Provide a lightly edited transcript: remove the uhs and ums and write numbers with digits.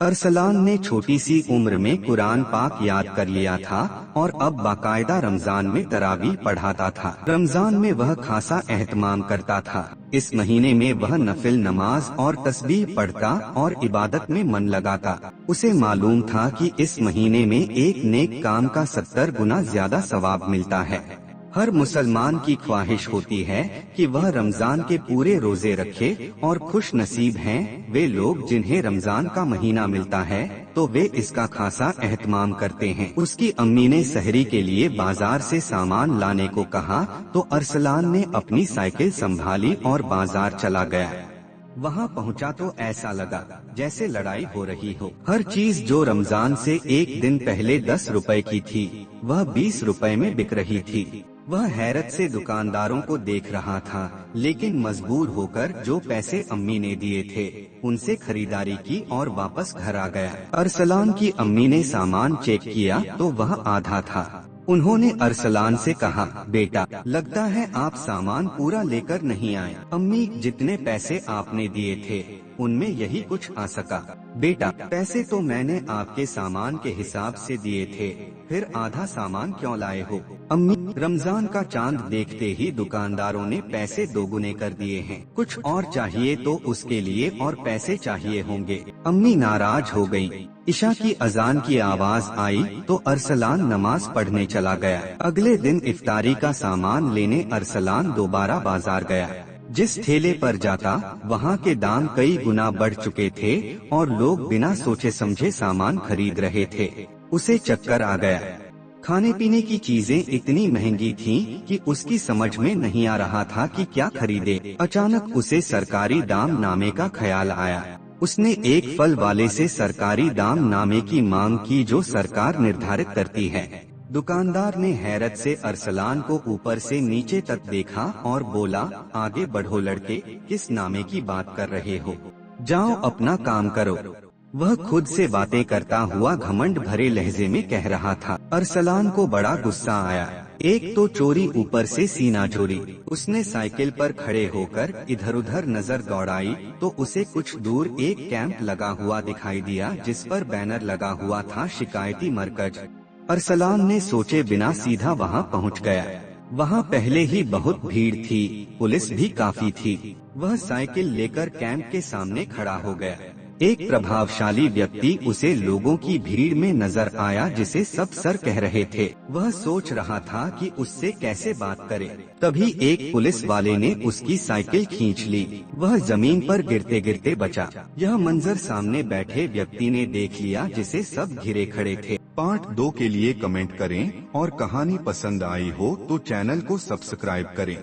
अरसलान ने छोटी सी उम्र में कुरान पाक याद कर लिया था और अब बाकायदा रमजान में तरावी पढ़ाता था। रमजान में वह खासा एहतमाम करता था। इस महीने में वह नफिल नमाज और तस्बीह पढ़ता और इबादत में मन लगाता। उसे मालूम था कि इस महीने में एक नेक काम का 70 गुना ज्यादा सवाब मिलता है। हर मुसलमान की ख्वाहिश होती है कि वह रमजान के पूरे रोजे रखे और खुश नसीब हैं वे लोग जिन्हें रमजान का महीना मिलता है तो वे इसका खासा एहतमाम करते हैं। उसकी अम्मी ने सहरी के लिए बाजार से सामान लाने को कहा तो अरसलान ने अपनी साइकिल संभाली और बाजार चला गया। वहाँ पहुँचा तो ऐसा लगा जैसे लड़ाई हो रही हो। हर चीज जो रमजान से एक दिन पहले 10 रुपए की थी वह 20 रुपए में बिक रही थी। वह हैरत से दुकानदारों को देख रहा था, लेकिन मजबूर होकर जो पैसे अम्मी ने दिए थे उनसे खरीदारी की और वापस घर आ गया। अरसलान की अम्मी ने सामान चेक किया तो वह आधा था। उन्होंने अरसलान से कहा, बेटा लगता है आप सामान पूरा लेकर नहीं आए। अम्मी, जितने पैसे आपने दिए थे उनमें यही कुछ आ सका। बेटा, पैसे तो मैंने आपके सामान के हिसाब से दिए थे, फिर आधा सामान क्यों लाए हो? अम्मी, रमजान का चांद देखते ही दुकानदारों ने पैसे दोगुने कर दिए हैं। कुछ और चाहिए तो उसके लिए और पैसे चाहिए होंगे। अम्मी नाराज हो गयी। इशा की अजान की आवाज आई तो अरसलान नमाज पढ़ने चला गया। अगले दिन इफ्तारी का सामान लेने अरसलान दोबारा बाजार गया। जिस ठेले पर जाता वहाँ के दाम कई गुना बढ़ चुके थे और लोग बिना सोचे समझे सामान खरीद रहे थे। उसे चक्कर आ गया। खाने पीने की चीजें इतनी महंगी थीं कि उसकी समझ में नहीं आ रहा था कि क्या खरीदे। अचानक उसे सरकारी दाम नामे का ख्याल आया। उसने एक फल वाले से सरकारी दाम नामे की मांग की जो सरकार निर्धारित करती है। दुकानदार ने हैरत से अरसलान को ऊपर से नीचे तक देखा और बोला, आगे बढ़ो लड़के, किस नामे की बात कर रहे हो? जाओ अपना काम करो। वह खुद से बातें करता हुआ घमंड भरे लहजे में कह रहा था। अरसलान को बड़ा गुस्सा आया। एक तो चोरी, ऊपर से सीना चोरी। उसने साइकिल पर खड़े होकर इधर उधर नजर दौड़ाई तो उसे कुछ दूर एक कैंप लगा हुआ दिखाई दिया जिस पर बैनर लगा हुआ था, शिकायती मरकज। अरसलान ने सोचे बिना सीधा वहां पहुंच गया। वहां पहले ही बहुत भीड़ थी, पुलिस भी काफी थी। वह साइकिल लेकर कैंप के सामने खड़ा हो गया। एक प्रभावशाली व्यक्ति उसे लोगों की भीड़ में नजर आया जिसे सब सर कह रहे थे। वह सोच रहा था कि उससे कैसे बात करे। तभी एक पुलिस वाले ने उसकी साइकिल खींच ली। वह जमीन पर गिरते गिरते बचा। यह मंजर सामने बैठे व्यक्ति ने देख लिया जिसे सब घिरे खड़े थे। पार्ट 2 के लिए कमेंट करें और कहानी पसंद आई हो तो चैनल को सब्सक्राइब करें।